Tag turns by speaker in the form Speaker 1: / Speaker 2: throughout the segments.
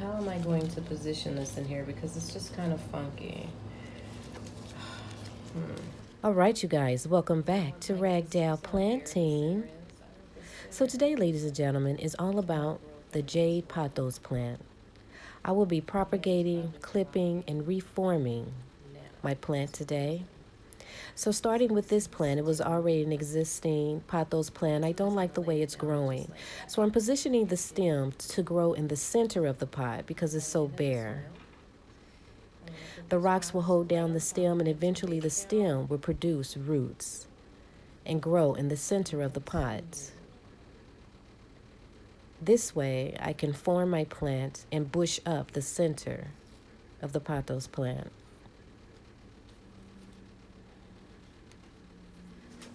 Speaker 1: how am I going to position this in here because it's just kind of funky. All right, you guys, welcome back to Ragdoll Planting. So today, ladies and gentlemen, is all about the Jade Pothos plant. I will be propagating, clipping, and reforming my plant today. So starting with this plant, it was already an existing pothos plant. I don't like the way it's growing. So I'm positioning the stem to grow in the center of the pot because it's so bare. The rocks will hold down the stem and eventually the stem will produce roots and grow in the center of the pot. This way I can form my plant and bush up the center of the pothos plant.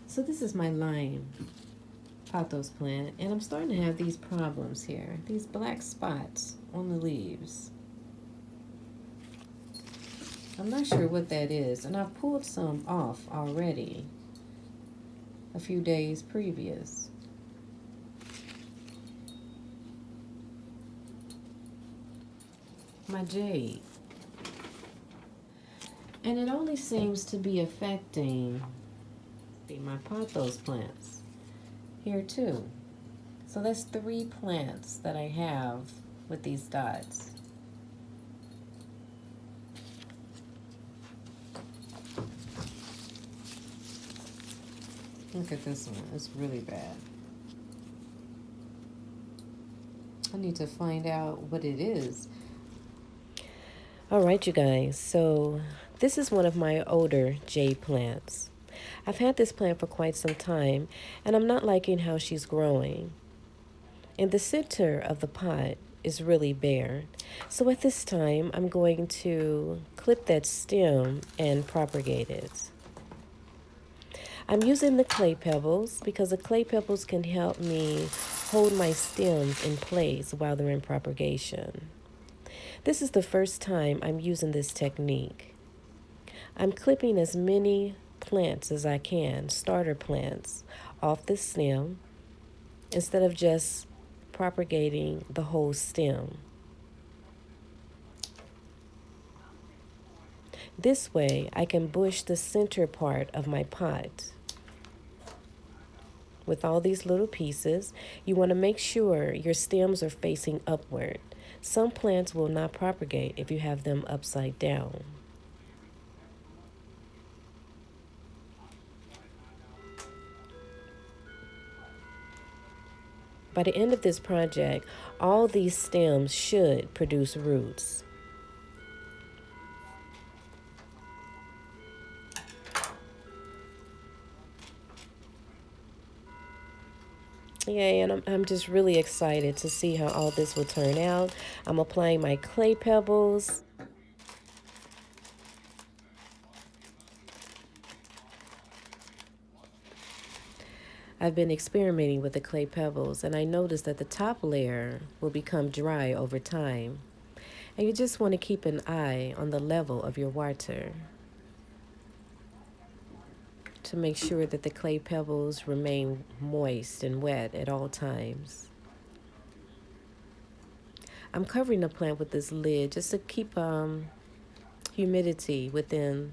Speaker 1: So this is my lime pothos plant, and I'm starting to have these problems here, these black spots on the leaves. I'm not sure what that is, and I've pulled some off already a few days previous. My jade. And it only seems to be affecting my pothos plants here too. So that's 3 plants that I have with these dots. Look at this one, it's really bad. I need to find out what it is. All right, you guys, so this is one of my older jade plants. I've had this plant for quite some time, and I'm not liking how she's growing. And the center of the pot is really bare. So at this time, I'm going to clip that stem and propagate it. I'm using the clay pebbles because the clay pebbles can help me hold my stems in place while they're in propagation. This is the first time I'm using this technique. I'm clipping as many plants as I can, starter plants, off the stem instead of just propagating the whole stem. This way I can bush the center part of my pot. With all these little pieces, you want to make sure your stems are facing upward. Some plants will not propagate if you have them upside down. By the end of this project, all these stems should produce roots. Yay, and I'm just really excited to see how all this will turn out. I'm applying my clay pebbles. I've been experimenting with the clay pebbles, and I noticed that the top layer will become dry over time. And you just want to keep an eye on the level of your water to make sure that the clay pebbles remain moist and wet at all times. I'm covering the plant with this lid just to keep humidity within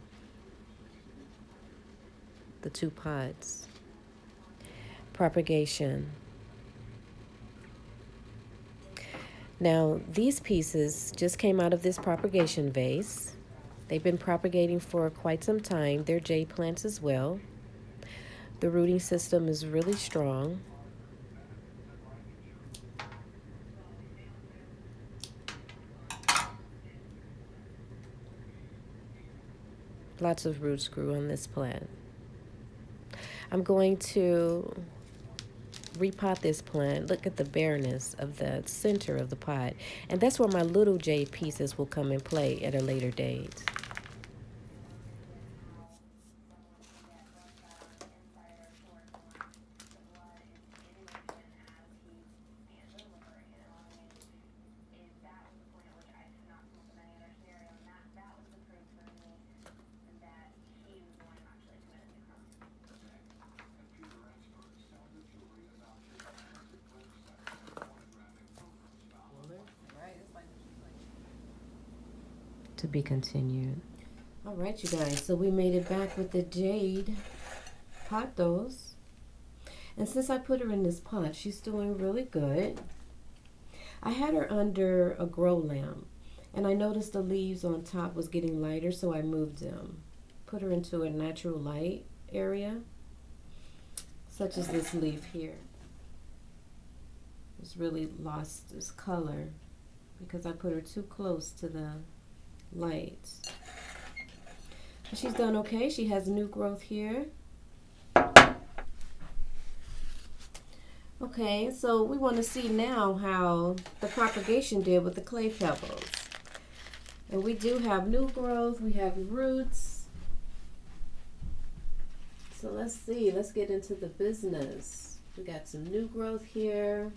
Speaker 1: the 2 pots. Propagation. Now, these pieces just came out of this propagation vase. They've been propagating for quite some time. They're jade plants as well. The rooting system is really strong. Lots of roots grew on this plant. I'm going to repot this plant. Look at the bareness of the center of the pot. And that's where my little jade pieces will come in play at a later date. To be continued. All right, you guys. So we made it back with the Jade Pothos. And since I put her in this pot, she's doing really good. I had her under a grow lamp, and I noticed the leaves on top was getting lighter, so I moved them. Put her into a natural light area, such as this leaf here. It's really lost its color because I put her too close to the light. She's done okay. She has new growth here. Okay, so we want to see now how the propagation did with the clay pebbles. And we do have new growth. We have roots. So let's see. Let's get into the business. We got some new growth here.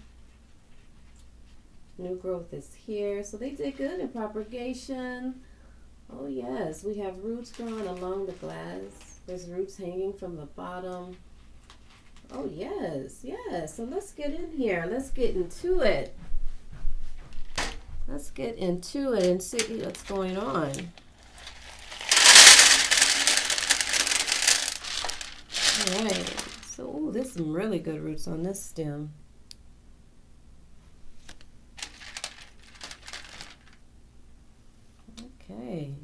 Speaker 1: New growth is here. So they did good in propagation. Oh yes, we have roots growing along the glass. There's roots hanging from the bottom. Oh yes, yes. So let's get in here. Let's get into it. Let's get into it and see what's going on. All right. So, ooh, there's some really good roots on this stem. Okay.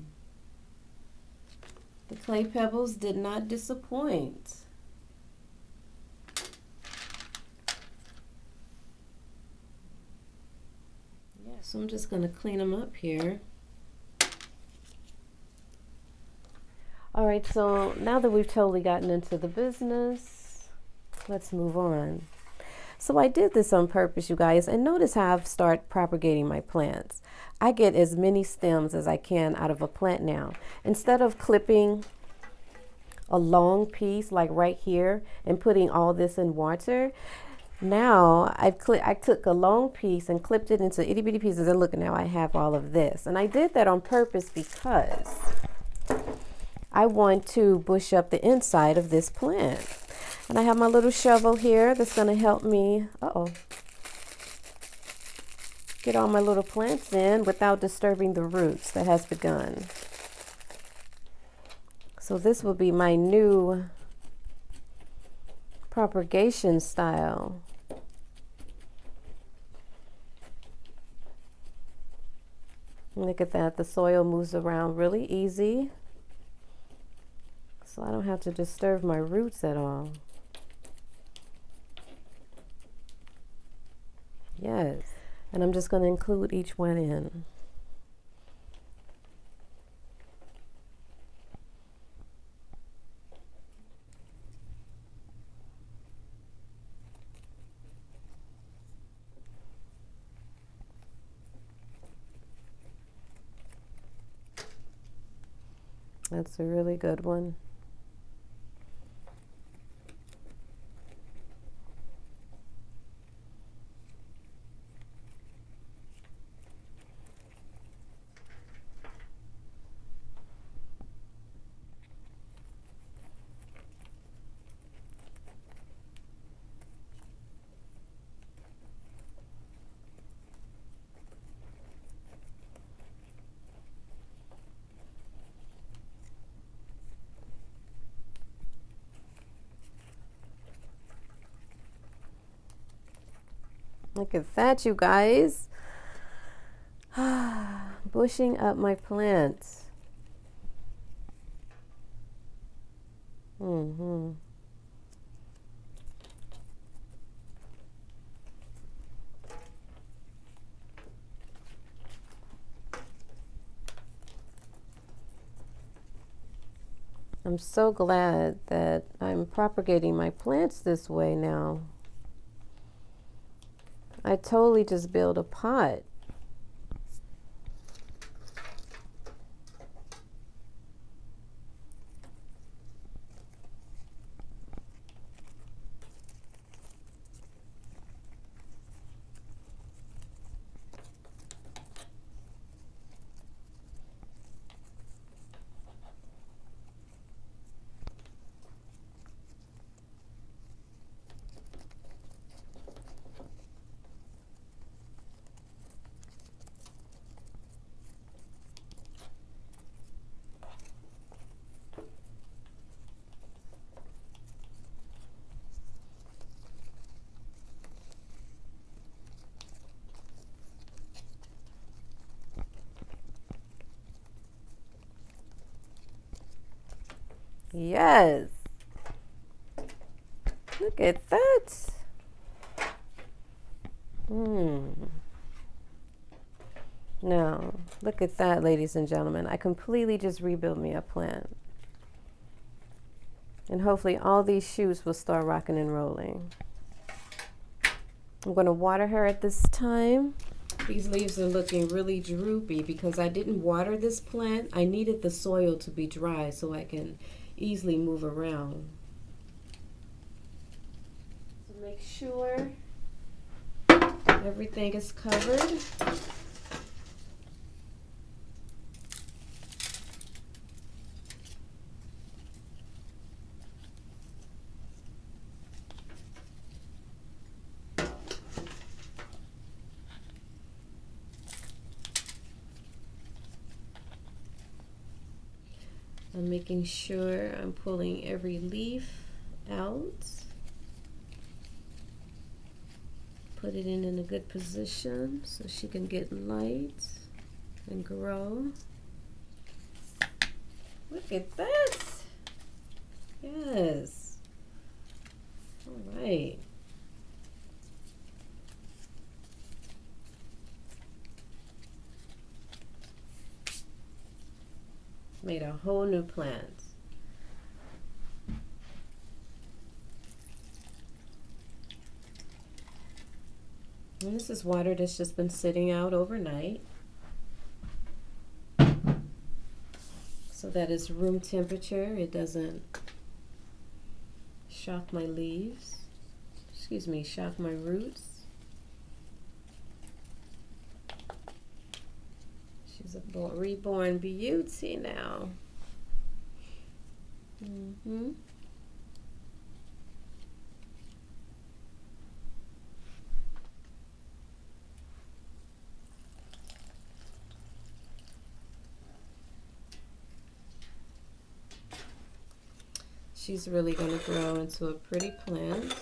Speaker 1: The clay pebbles did not disappoint. Yeah, so I'm just going to clean them up here. All right, so now that we've totally gotten into the business, let's move on. So I did this on purpose, you guys, and notice how I've started propagating my plants. I get as many stems as I can out of a plant now. Instead of clipping a long piece like right here and putting all this in water, now I took a long piece and clipped it into itty bitty pieces, and look, now I have all of this. And I did that on purpose because I want to bush up the inside of this plant. And I have my little shovel here that's going to help me get all my little plants in without disturbing the roots that has begun. So this will be my new propagation style. Look at that, the soil moves around really easy. So I don't have to disturb my roots at all. Yes, and I'm just going to include each one in. That's a really good one. Look at that, you guys. Bushing up my plants. I'm so glad that I'm propagating my plants this way now. I totally just built a pot. Yes. Look at that. Now, look at that, ladies and gentlemen. I completely just rebuilt me a plant. And hopefully all these shoots will start rocking and rolling. I'm going to water her at this time. These leaves are looking really droopy because I didn't water this plant. I needed the soil to be dry so I can easily move around. So make sure everything is covered. I'm making sure I'm pulling every leaf out. Put it in a good position so she can get light and grow. Look at that. Yes. All right. Made a whole new plant. And this is water that's just been sitting out overnight, so that it's room temperature. It doesn't shock my leaves. Excuse me, shock my roots. She's a reborn beauty now. She's really going to grow into a pretty plant.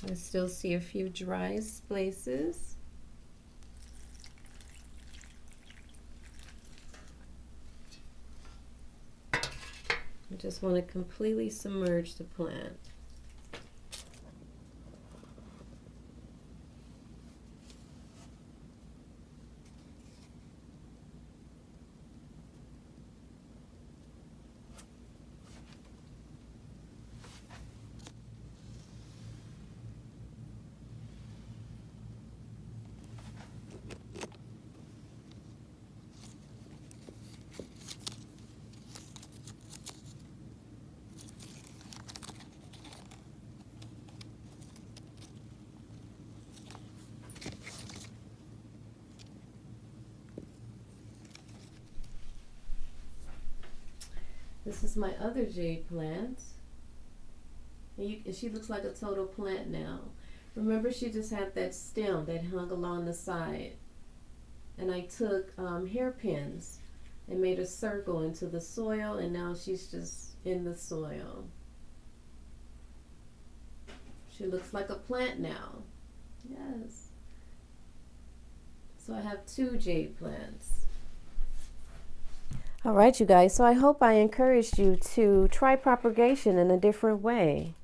Speaker 1: I still see a few dry places. I just want to completely submerge the plant. This is my other jade plant. And she looks like a total plant now. Remember, she just had that stem that hung along the side. And I took hairpins and made a circle into the soil, and now she's just in the soil. She looks like a plant now. Yes. So I have 2 jade plants. All right, you guys, so I hope I encouraged you to try propagation in a different way.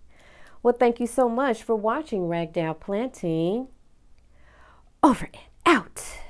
Speaker 1: Well, thank you so much for watching Ragdoll Planting. Over and out.